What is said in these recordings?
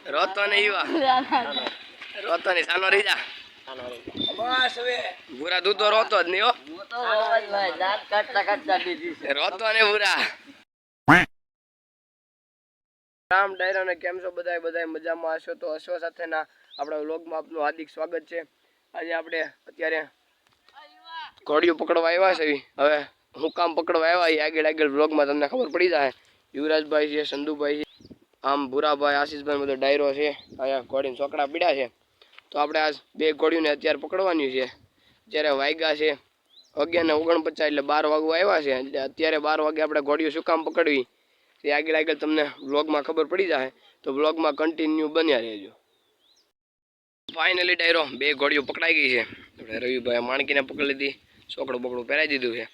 રોતો ને ઈવા રોતો ને સાનો રહી જા બસ હવે બુરા તું તો રોતો જ નહીં હો હું તો રોવા જ ભાઈ દાંત કાટતા દીધી છે રોતો ને બુરા રામ ડાયરો ને કેમ છો બધાય મજામાં હશો તો હશો સાથેના આપણા વ્લોગમાં આપનું હાર્દિક સ્વાગત છે આજે આપણે અત્યારે ઘોડીઓ પકડવા આવ્યા છે હવે હું કામ પકડવા આવ્યા આગળ વ્લોગમાં તમને ખબર પડી જાય યુવરાજભાઈ છે સંધુભાઈ છે આમ ભૂરાભાઈ આશીષભાઈ બધો ડાયરો છે અહીંયા ઘોડીને ચોકડા પીડ્યા છે તો આપણે આજ બે ઘોડીઓને અત્યારે પકડવાની છે અત્યારે વાગ્યા છે 11:49 એટલે 12 વાગવા આવ્યા છે એટલે અત્યારે 12 વાગે આપણે ઘોડીઓ શું કામ પકડવી તે આગળ તમને વ્લોગમાં ખબર પડી જાય તો વ્લોગમાં કન્ટિન્યુ બન્યા રહેજો ફાઇનલી ડાયરો બે ઘોડીઓ પકડાઈ ગઈ છે આપણે રવિભાઈ માણકીને પકડી લીધી ચોકડું બકડું પહેરાવી દીધું છે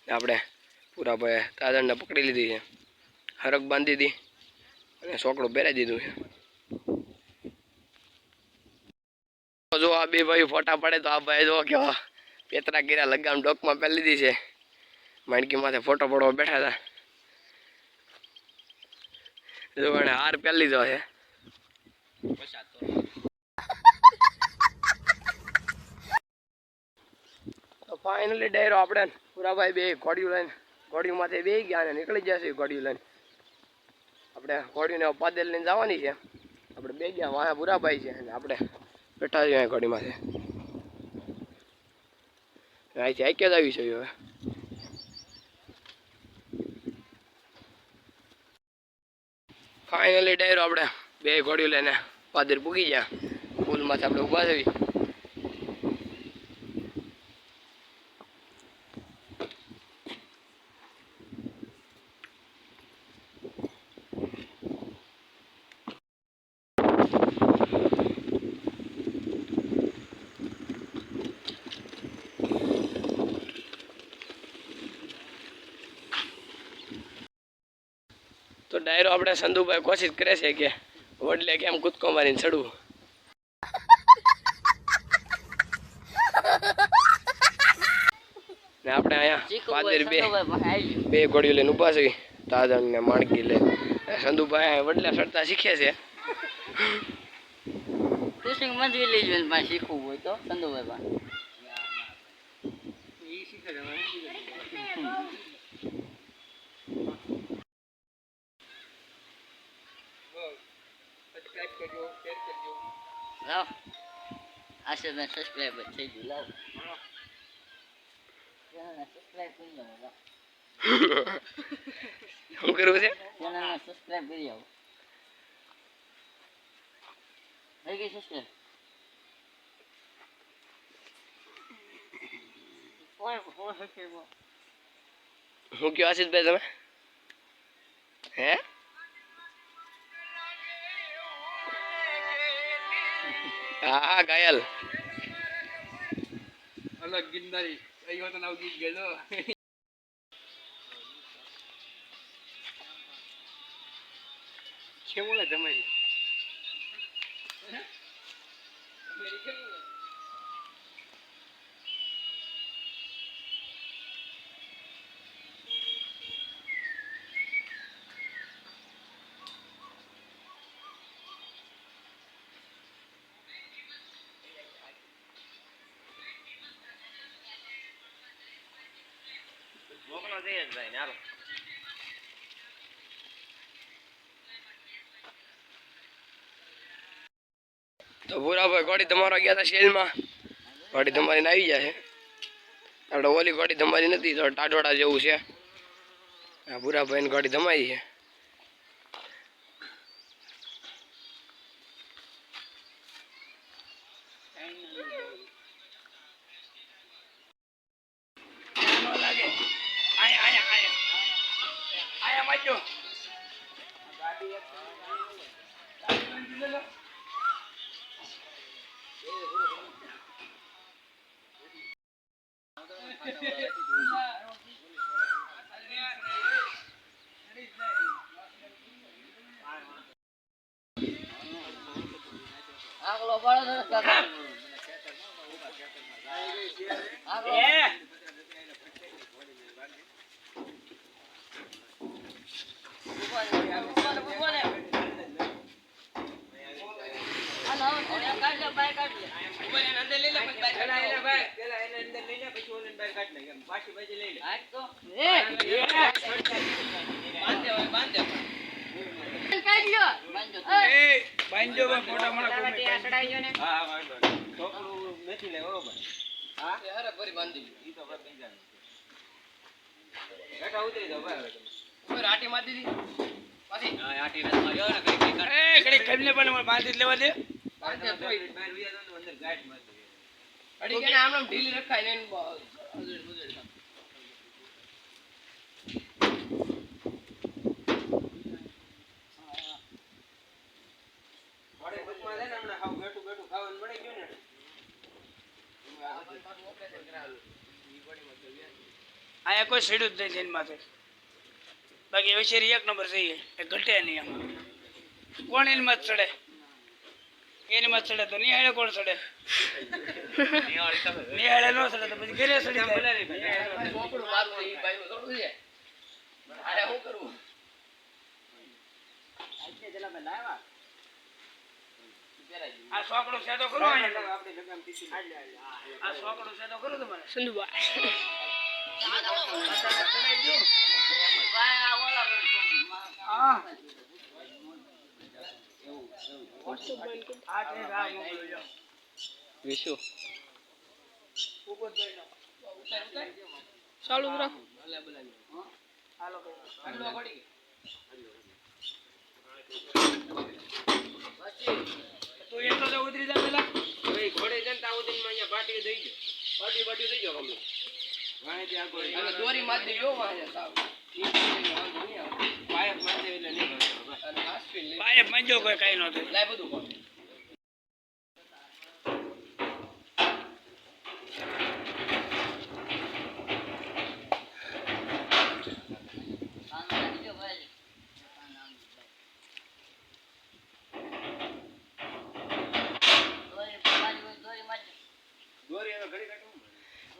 આપણે પૂરાભાઈ તાદણને પકડી લીધી છે હરક બાંધી દીધી અને ચોકડું પહેરાવી દીધું છે જો આ બે ભાઈ ફોટા પડે તો આ ભાઈ જો કેવા પેતરા કર્યા લગામ ડોકમાં પહેરી લીધી છે માણકી માથે ફોટો પડવા બેઠા હતા જો એને હાર પહેરી લીધો છે તો ફાઇનલી ડાયરો આપણે પૂરાભાઈ બે ઘોડીયું માથે બે ગયા અને નીકળી જશે ઘોડીયું લઈને આપણે ઘોડીને પાદેલ લઈને જવાની છે આપણે બે ગયા વાહ પૂરાભાઈ છે અને આપણે બેઠા છીએ ઘોડી માથે અહીંથી આઈકે જ આવી છે હવે ફાઇનલી ડાયરો આપણે બે ઘોડીઓ લઈને પાદર પૂગી ગયા પુલમાંથી આપણે ઊભા થઈ તો ડાયરો આપણે સંધુભાઈ કોશિશ કરે છે કે વડલે કેમ કૂદકો મારીને ચડવું ને આપણે અહીંયા પાદર બે ઘોડીઓ લઈને ઊભા છે તાદણ ને માણકી લે સંધુભાઈ વડલે ચડતા શીખે છે કૃષ્ણ મંદિર લઈ જઈને પાસે શીખવું હોય તો સંધુભાઈ પાસે એ શીખે લાવ આશીર્વાદ સબસ્ક્રાઇબ થઈ ગયું લાવ સબસ્ક્રાઇબ કરી આવો લાવ શું કરવું છે ચેનલને સબસ્ક્રાઇબ કરી આવો થઈ ગઈ સબસ્ક્રાઇબ હું કયો આશીષભાઈ તમે હે હા ઘાયલ અલગ ગિરનારી કઈ તો નાવ ગીત ગયેલો કેમ ઓલા તમારી તો ભૂરાભાઈ ઘોડી તમારા ગયા હતા શેલમાં ઘોડી તમારી આવી જાય આપણે ઓલી ઘોડી તમારી નથી તો ટાઢોડા જેવું છે આ ભૂરાભાઈ ની ઘોડી ધમાઈ છે આગલો બળો કાકા આગલો બહાર કાઢ લે. હાથ તો. કાઢ લ્યો. બાંધો તો. અરે ફરી બાંધી રાટી મારી દીધી પાછી અડી કે આમ ઢીલી રખાય ને આયા કોઈ સીડું જ નહીં માથે બાકી વેચેરી એક નંબર છે એ ઘટે નહીં આમાં કોણ એની મત ચડે એની મત ચડે તો નિહાળે કોણ ચડે નિહાળે ન ચડે તો પછી ઘરે ચડી જાય ચોપડું મારું ઈ ભાઈ નું થોડું છે અરે શું કરવું આ સોકડો સેદો કરો અહીંયા. આ સોકડો સેદો કરો તમારે સંધુભાઈ હા વિશુ ચાલુ રાખો હાલો પડી તું એટલો તો ઉતરી જા પેલા ઘોડે જનતા ઉદીન માં અહીંયા પાટી દઈ ગયો પાટી દઈ ગયો કમલે અને દોરી મારી દીધો વાહે સાવ પાયપ મારી દે એટલે નહીં અને હાસ્પિલ પાયપ મંજો કોઈ કઈ ન થાય લાય બધું કોણ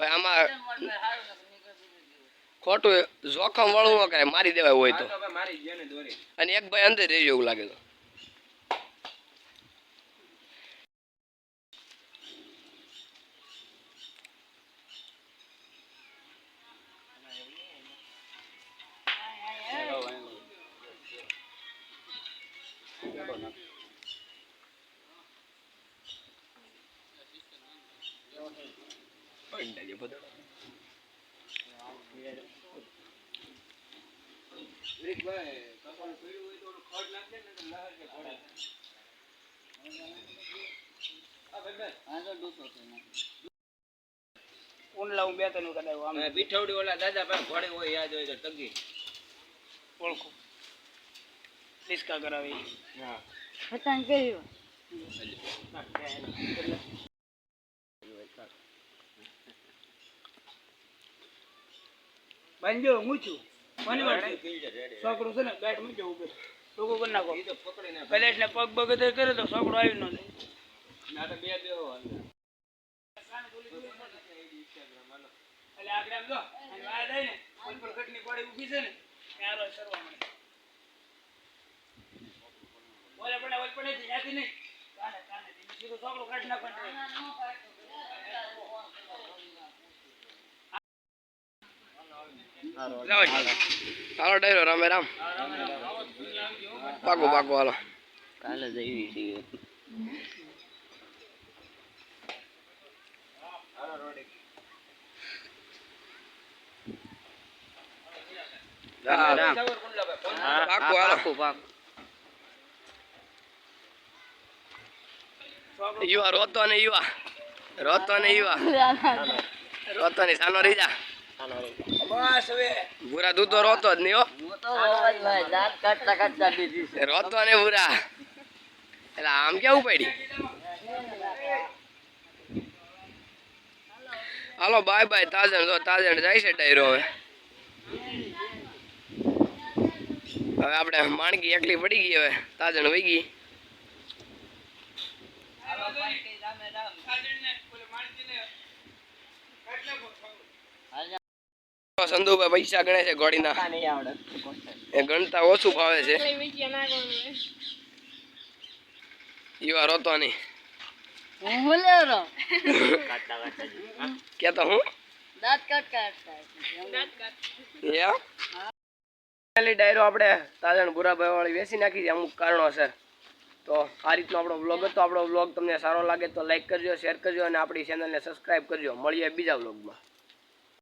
આમાં ખોટું જોખમ વાળું ન કરે મારી દેવાય હોય તો અને એક ભાઈ અંદર રહી એવું લાગે તો ઊંડલા હું બે ત્રણ વખત આવ્યો આમ બીઠવડી ઓલા દાદા પાસે ઘોડે હોય યાદ હોય તો તગી ઓળખો ડિસ્કા કરાવી હા પતંગ કર્યો. બાંધજો હું છું કોની વાત છે છોકરો છે ને ગાંઠ મૂક્યો ઉપર લોકો કરી નાખો પેલા એટલે પગ બગતે કરે તો છોકરો આવી ન જાય એટલે આગળ આમ જો અને વાય જાય ને કોઈ પણ ઘટની કોડી ઊભી છે ને ત્યાં આરો સરવા મળે ઓલે પણ ત્યાંથી નહીં કાને સીધો છોકરો કાઢી નાખવાનો હાલો ડાયરો રામે રામ પાકો હાલો કાલે જઈ છીએ. પાકો હાલો યુવા રોતો ને ની સાનો રહી જા બસ હવે ભૂરા તું તો રોતો જ નહીં હો હું તો રોજ ભાઈ દાંત કાઢતા દીધી છે. રોતો ને ભૂરા એટલે આમ ક્યાં ઉપાડી હાલો બાય બાય તાજણ જાય છે ડાયરો હવે આપણે માણકી એકલી પડી ગઈ હવે તાજણ વહી ગઈ સંધુભાઈ પૈસા ગણે છે ઘોડીના એ ગણતા ઓછું ભાવે છે યુવા રોતો નહીં હું બોલ્યો કેતો હું દાંત કાઢતા પહેલી ડાયરો આપણે તાજણ ભૂરાભાઈ વાળી વેચી નાખી છે અમુક કારણોસર. તો આ રીતનો આપણો વ્લોગ હતો. આપણો વ્લોગ તમને સારો લાગે તો લાઈક કરજો, શેર કરજો અને આપણી ચેનલને સબસ્ક્રાઈબ કરજો. મળીએ બીજા વ્લોગમાં.